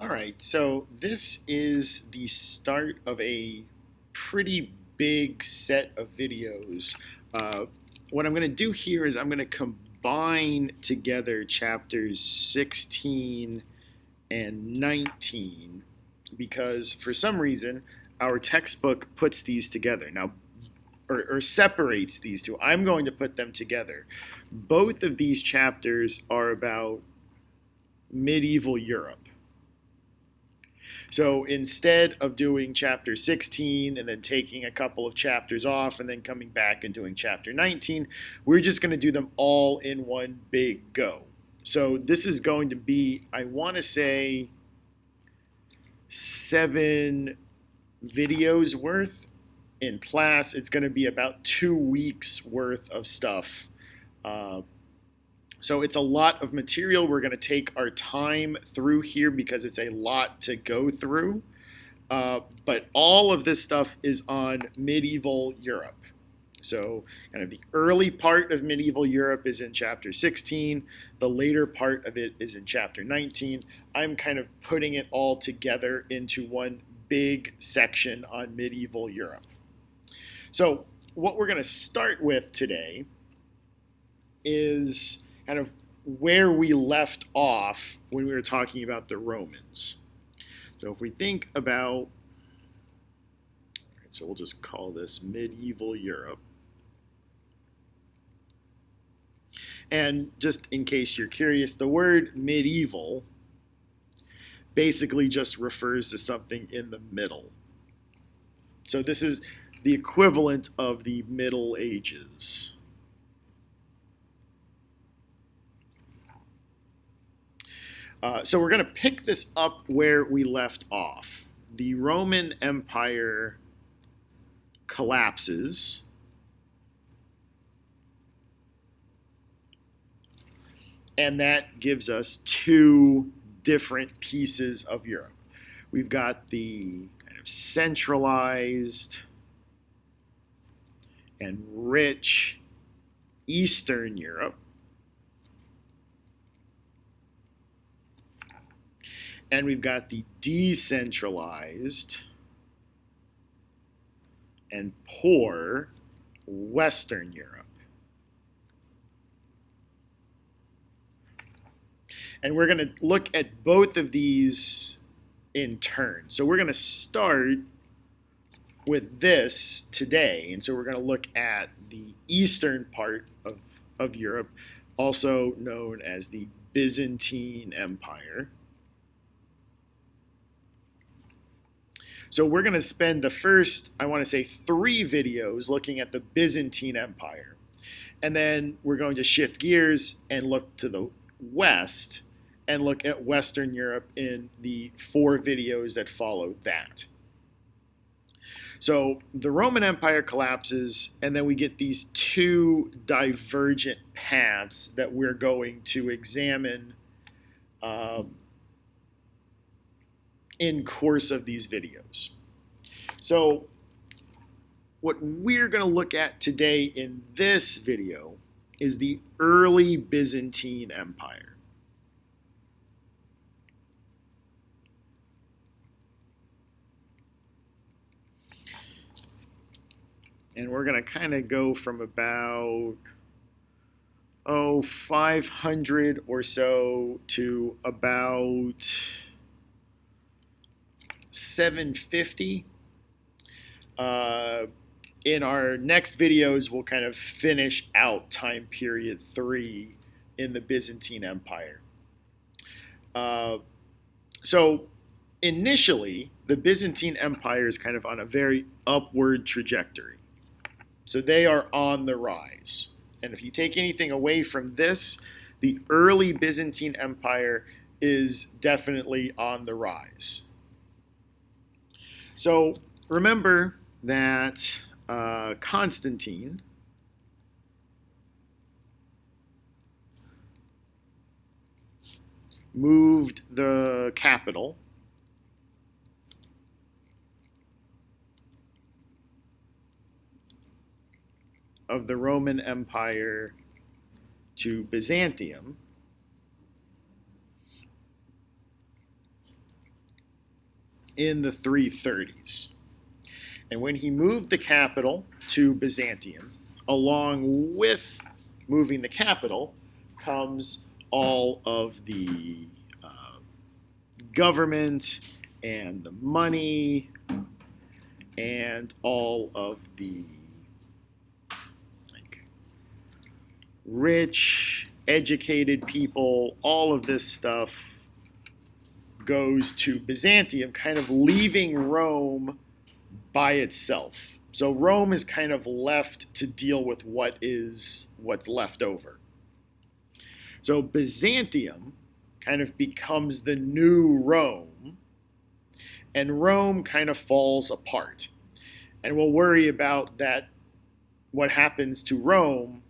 All right, so this is the start of a pretty big set of videos. Uh, what I'm going to do here is I'm going to combine together chapters 16 and 19 because for some reason our textbook puts these together. Now, or separates these two. I'm going to put them together. Both of these chapters are about medieval Europe. So instead of doing chapter 16 and then taking a couple of chapters off and then coming back and doing chapter 19, we're just going to do them all in one big go. So this is going to be, I want to say, 7 videos worth. In class, it's going to be about 2 weeks worth of stuff. So it's a lot of material. We're going to take our time through here because it's a lot to go through. But all of this stuff is on medieval Europe. So kind of the early part of medieval Europe is in chapter 16. The later part of it is in chapter 19. I'm kind of putting it all together into one big section on medieval Europe. So what we're going to start with today is kind of where we left off when we were talking about the Romans. So if we think about, so we'll just call this medieval Europe. And just in case you're curious, the word medieval basically just refers to something in the middle. So this is the equivalent of the Middle Ages. So we're going to pick this up where we left off. The Roman Empire collapses. And that gives us 2 different pieces of Europe. We've got the kind of centralized and rich Eastern Europe. And we've got the decentralized and poor Western Europe. And we're going to look at both of these in turn. So we're going to start with this today. And so we're going to look at the eastern part of Europe, also known as the Byzantine Empire. So we're going to spend the first, I want to say, 3 videos looking at the Byzantine Empire. And then we're going to shift gears and look to the west and look at Western Europe in the 4 videos that follow that. So the Roman Empire collapses, and then we get these 2 divergent paths that we're going to examine in course of these videos. So what we're going to look at today in this video is the early Byzantine Empire. And we're going to kind of go from about 500 or so to about 750. In our next videos, we'll kind of finish out time period 3 in the Byzantine Empire. So initially, the Byzantine Empire is kind of on a very upward trajectory. So they are on the rise. And if you take anything away from this, the early Byzantine Empire is definitely on the rise. So remember that Constantine moved the capital of the Roman Empire to Byzantium in the 330s. And when he moved the capital to Byzantium, along with moving the capital comes all of the government and the money and all of the rich, educated people. All of this stuff goes to Byzantium, kind of leaving Rome by itself. So Rome is kind of left to deal with what's left over. So Byzantium kind of becomes the new Rome, and Rome kind of falls apart. And we'll worry about that, what happens to Rome,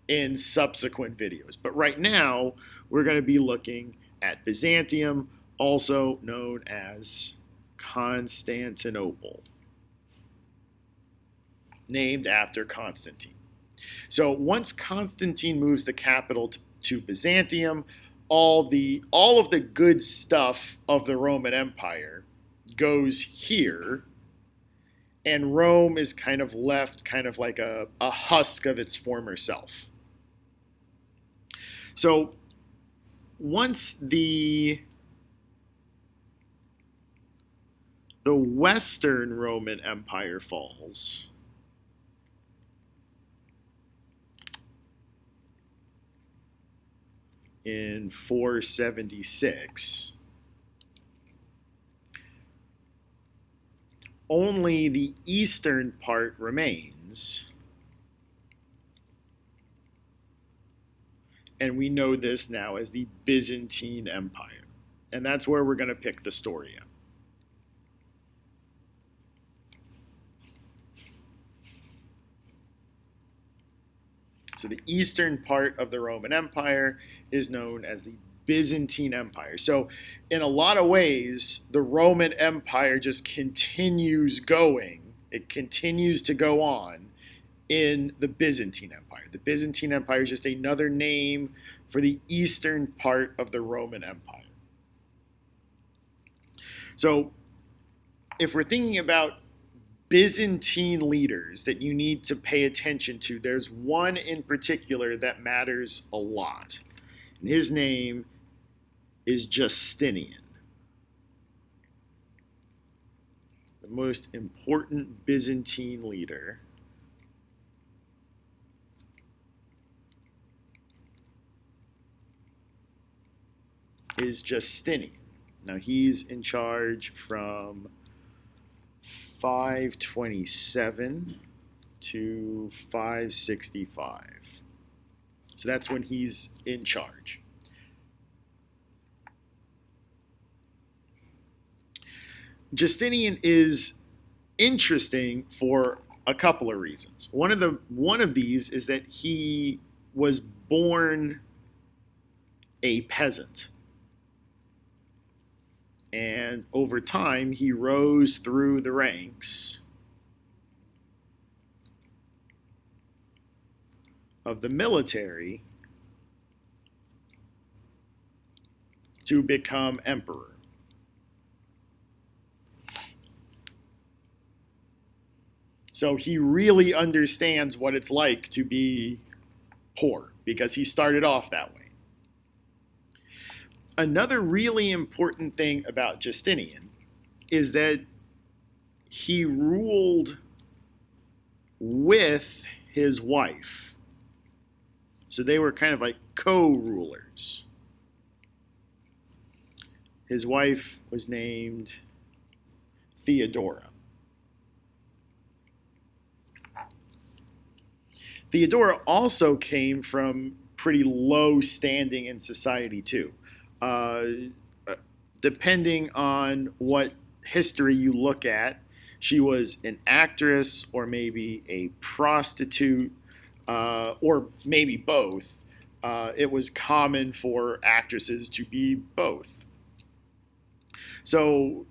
in subsequent videos. But right now, we're going to be looking at Byzantium, also known as Constantinople, named after Constantine. So once Constantine moves the capital to Byzantium, all of the good stuff of the Roman Empire goes here, and Rome is kind of left kind of like a husk of its former self. So once the Western Roman Empire falls, in 476, only the eastern part remains. And we know this now as the Byzantine Empire. And that's where we're going to pick the story up. So the eastern part of the Roman Empire is known as the Byzantine Empire. So in a lot of ways, the Roman Empire just continues going. It continues to go on in the Byzantine Empire. The Byzantine Empire is just another name for the eastern part of the Roman Empire. So if we're thinking about Byzantine leaders that you need to pay attention to, there's one in particular that matters a lot. And his name is Justinian, the most important Byzantine leader. Is Justinian. Now he's in charge from 527 to 565. So that's when he's in charge. Justinian is interesting for a couple of reasons. One of these is that he was born a peasant. And over time, he rose through the ranks of the military to become emperor. So he really understands what it's like to be poor because he started off that way. Another really important thing about Justinian is that he ruled with his wife. So they were kind of like co-rulers. His wife was named Theodora. Theodora also came from pretty low standing in society too. Depending on what history you look at, she was an actress or maybe a prostitute or maybe both. It was common for actresses to be both. So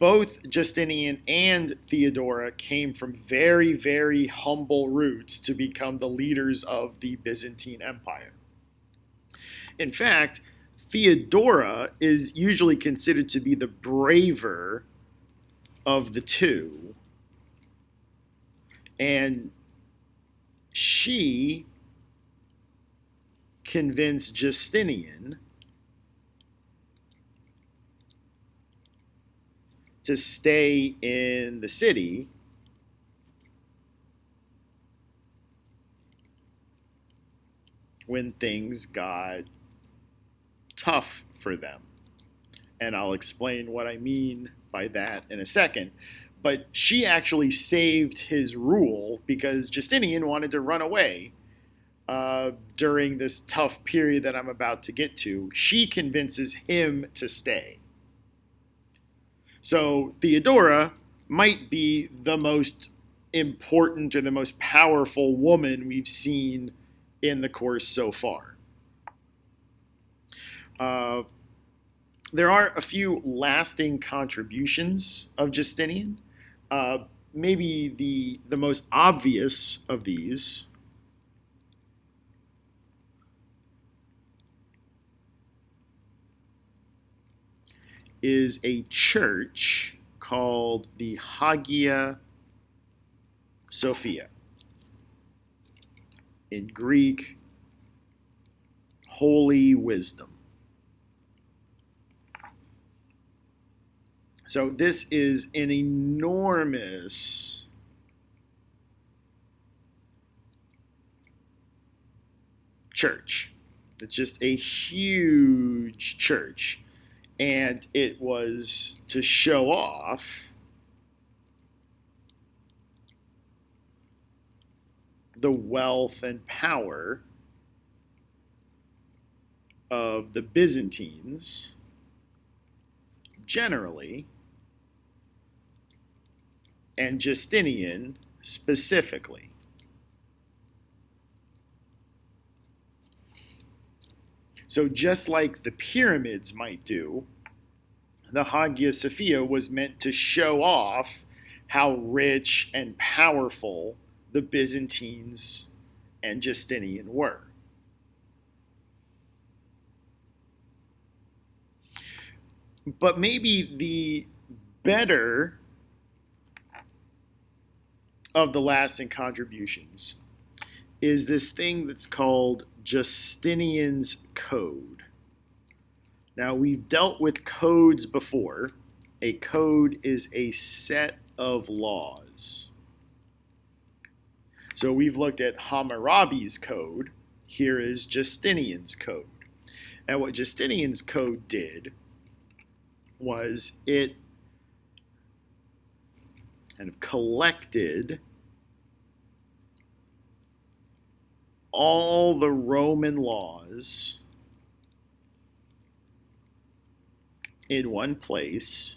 both Justinian and Theodora came from very, very humble roots to become the leaders of the Byzantine Empire. In fact, Theodora is usually considered to be the braver of the two, and she convinced Justinian to stay in the city when things got tough for them. And I'll explain what I mean by that in a second. But she actually saved his rule because Justinian wanted to run away during this tough period that I'm about to get to. She convinces him to stay. So Theodora might be the most important or the most powerful woman we've seen in the course so far. There are a few lasting contributions of Justinian. Maybe the most obvious of these is a church called the Hagia Sophia. In Greek, Holy Wisdom. So this is an enormous church. It's just a huge church. And it was to show off the wealth and power of the Byzantines generally, and Justinian specifically. So just like the pyramids might do, the Hagia Sophia was meant to show off how rich and powerful the Byzantines and Justinian were. But maybe the better of the lasting contributions is this thing that's called Justinians Code. Now, we've dealt with codes before. A code is a set of laws. So we've looked at Hammurabi's code. Here is Justinian's code. And what Justinian's code did was it kind of collected all the Roman laws in one place,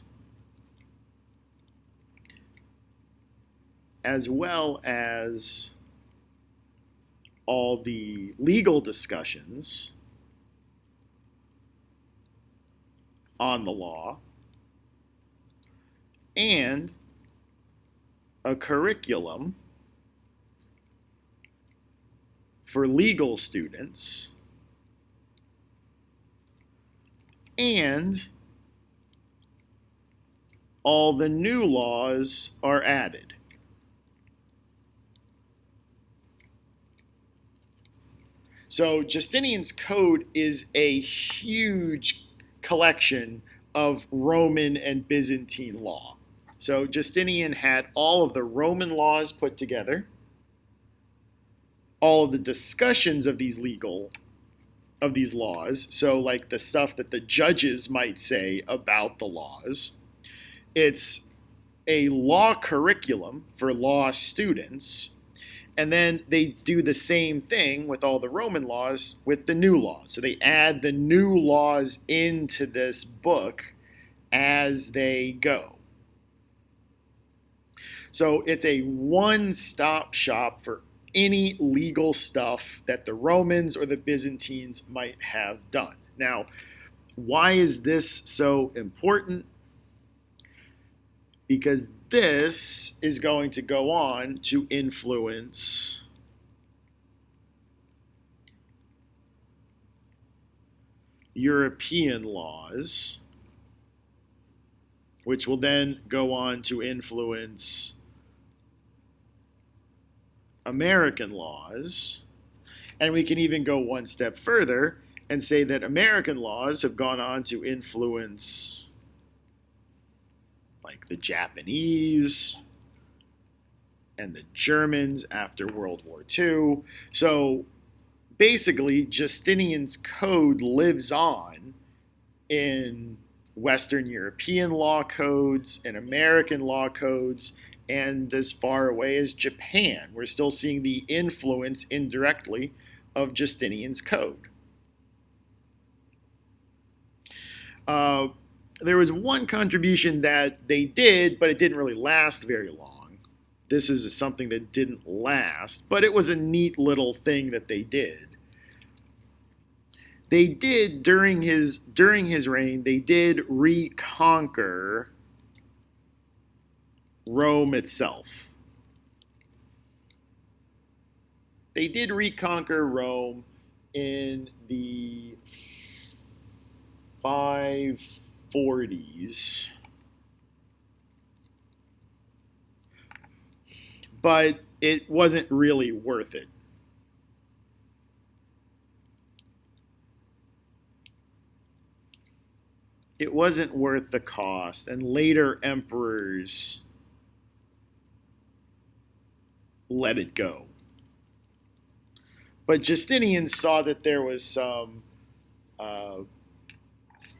as well as all the legal discussions on the law, and a curriculum for legal students, and all the new laws are added. So Justinian's Code is a huge collection of Roman and Byzantine law. So Justinian had all of the Roman laws put together, all of the discussions of these laws, so like the stuff that the judges might say about the laws. It's a law curriculum for law students, and then they do the same thing with all the Roman laws with the new laws. So they add the new laws into this book as they go. So it's a one-stop shop for any legal stuff that the Romans or the Byzantines might have done. Now, why is this so important? Because this is going to go on to influence European laws which will then go on to influence American laws. And we can even go one step further and say that American laws have gone on to influence like the Japanese and the Germans after World War II. So basically, Justinian's Code lives on in Western European law codes and American law codes, and as far away as Japan. We're still seeing the influence indirectly of Justinian's Code. There was one contribution that they did, but it didn't really last very long. This is something that didn't last, but it was a neat little thing that they did. They did, during his reign, they did reconquer Rome itself. They did reconquer Rome in the 540s. But it wasn't really worth it. It wasn't worth the cost, and later emperors let it go. But Justinian saw that there was some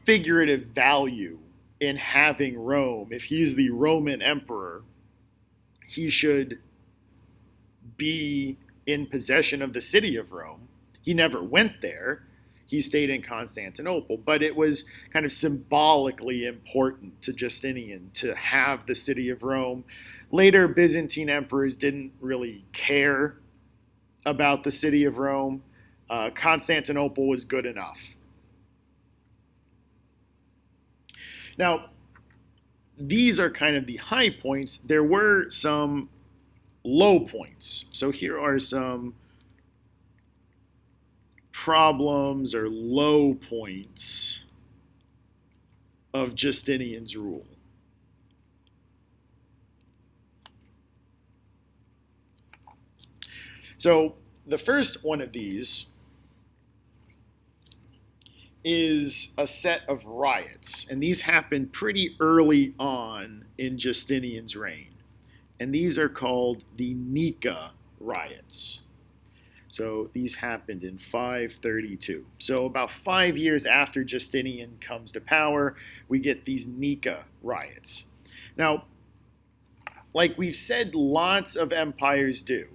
figurative value in having Rome. If he's the Roman emperor, he should be in possession of the city of Rome. He never went there. He stayed in Constantinople, but it was kind of symbolically important to Justinian to have the city of Rome. Later, Byzantine emperors didn't really care about the city of Rome. Constantinople was good enough. Now, these are kind of the high points. There were some low points. So here are some problems or low points of Justinian's rule. So the first one of these is a set of riots, and these happened pretty early on in Justinian's reign, and these are called the Thenika Riots. So these happened in 532. So about 5 years after Justinian comes to power, we get these Thenika Riots. Now, like we've said lots of empires do,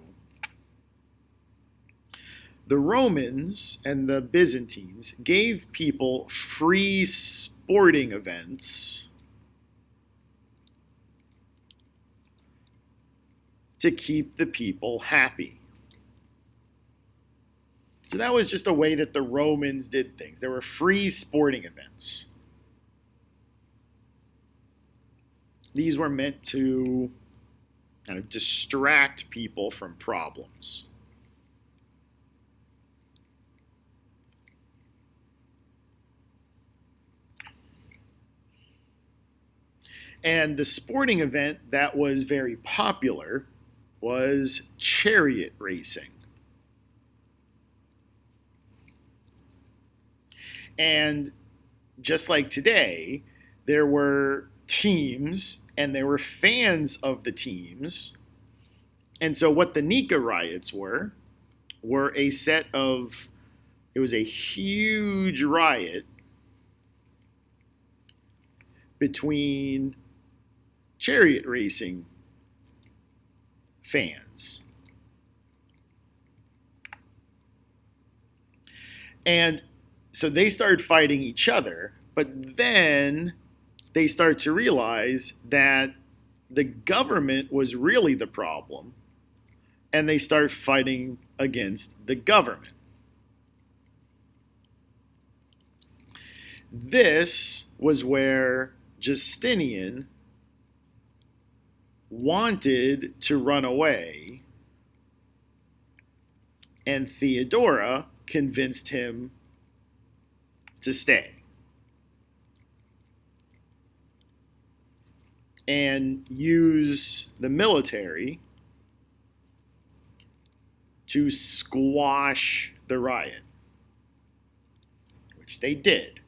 the Romans and the Byzantines gave people free sporting events to keep the people happy. So that was just a way that the Romans did things. There were free sporting events. These were meant to kind of distract people from problems. And the sporting event that was very popular was chariot racing. And just like today, there were teams and there were fans of the teams. And so what the Thenika Riots were a set of, it was a huge riot between chariot racing fans. And so they started fighting each other, but then they start to realize that the government was really the problem, and they start fighting against the government. This was where Justinian wanted to run away, and Theodora convinced him to stay. and use the military to squash the riot, which they did.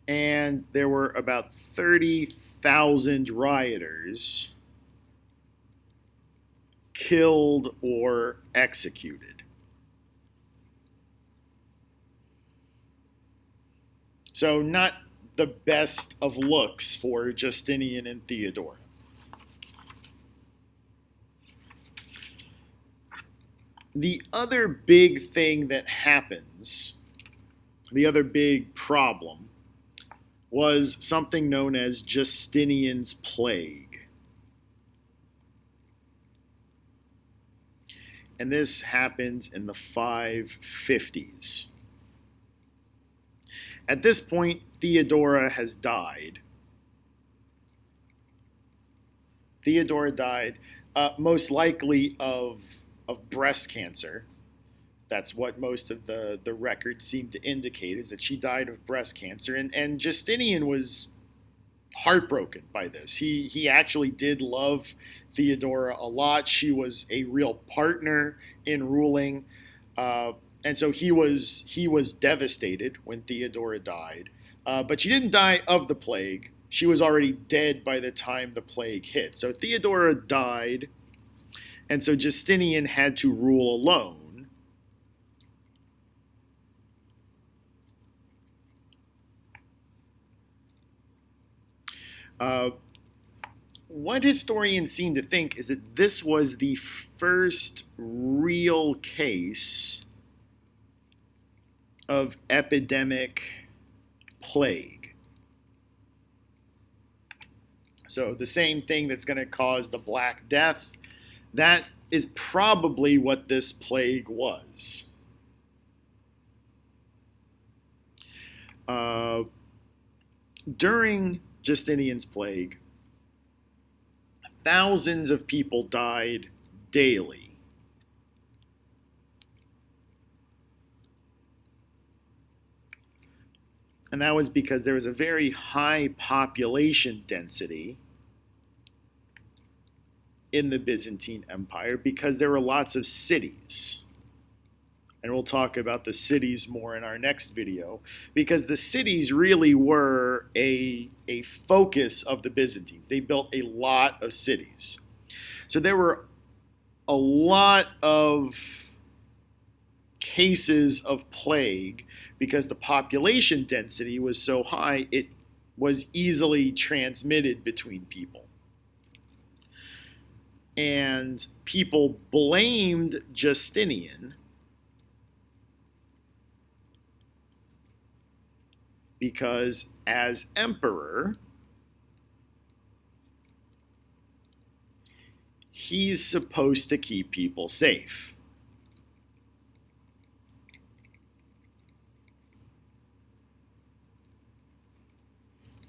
And there were about 30,000 rioters killed or executed. So not the best of looks for Justinian and Theodora. The other big thing that happens, the other big problem, was something known as Justinians Plague. And this happens in the 550s. At this point, Theodora has died. Theodora died, most likely of breast cancer. That's what most of the records seem to indicate, is that she died of breast cancer. And Justinian was heartbroken by this. He actually did love Theodora a lot. She was a real partner in ruling. And so he was devastated when Theodora died. But she didn't die of the plague. She was already dead by the time the plague hit. So Theodora died, and so Justinian had to rule alone. What historians seem to think is that this was the first real case of epidemic plague. So the same thing that's going to cause the Black Death, that is probably what this plague was. During Justinian's plague, thousands of people died daily. And that was because there was a very high population density in the Byzantine Empire because there were lots of cities. And we'll talk about the cities more in our next video, because the cities really were a focus of the Byzantines. They built a lot of cities. So there were a lot of cases of plague because the population density was so high, it was easily transmitted between people. And people blamed Justinian because as emperor, he's supposed to keep people safe.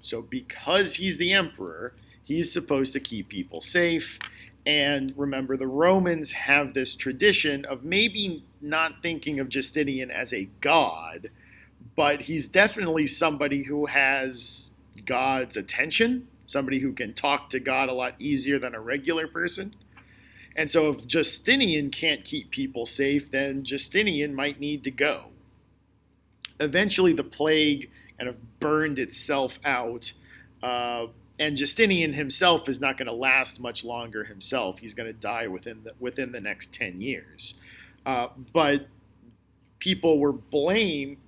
So because he's the emperor, he's supposed to keep people safe. And remember, the Romans have this tradition of maybe not thinking of Justinian as a god, but he's definitely somebody who has God's attention, somebody who can talk to God a lot easier than a regular person. And so if Justinian can't keep people safe, then Justinian might need to go. Eventually the plague kind of burned itself out, and Justinian himself is not going to last much longer himself. He's going to die within the next 10 years. But people blamed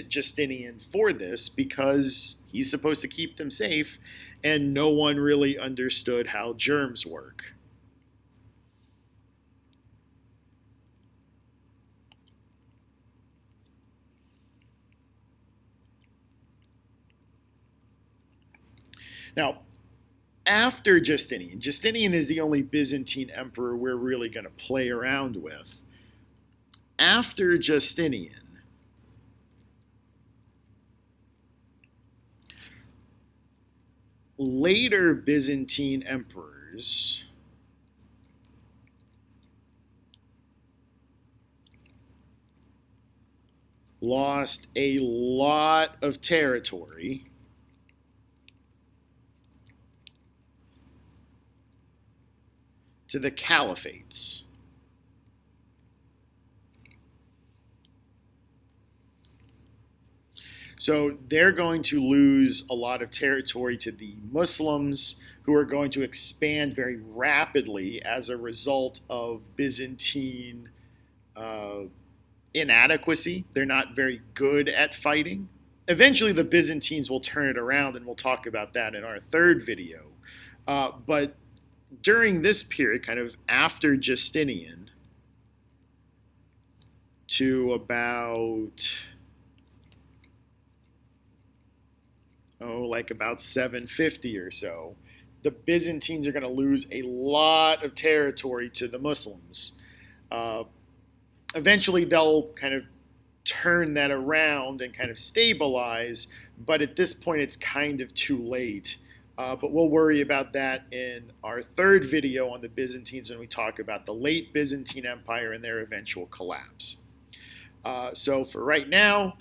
Justinian for this because he's supposed to keep them safe, and no one really understood how germs work. Now, after Justinian, Justinian is the only Byzantine emperor we're really going to play around with. After Justinian, later Byzantine emperors lost a lot of territory to the caliphates. So they're going to lose a lot of territory to the Muslims, who are going to expand very rapidly as a result of Byzantine inadequacy. They're not very good at fighting. Eventually, the Byzantines will turn it around, and we'll talk about that in our third video. But during this period, kind of after Justinian, to about like about 750 or so, the Byzantines are going to lose a lot of territory to the Muslims. Eventually, they'll kind of turn that around and kind of stabilize, but at this point, it's kind of too late. But we'll worry about that in our third video on the Byzantines when we talk about the late Byzantine Empire and their eventual collapse. So for right now,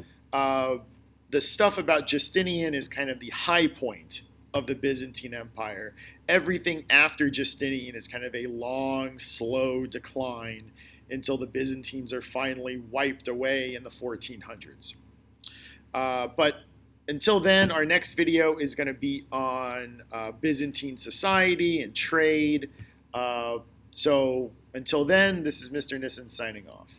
the stuff about Justinian is kind of the high point of the Byzantine Empire. Everything after Justinian is kind of a long, slow decline until the Byzantines are finally wiped away in the 1400s. But until then, our next video is going to be on Byzantine society and trade. So until then, this is Mr. Nissen signing off.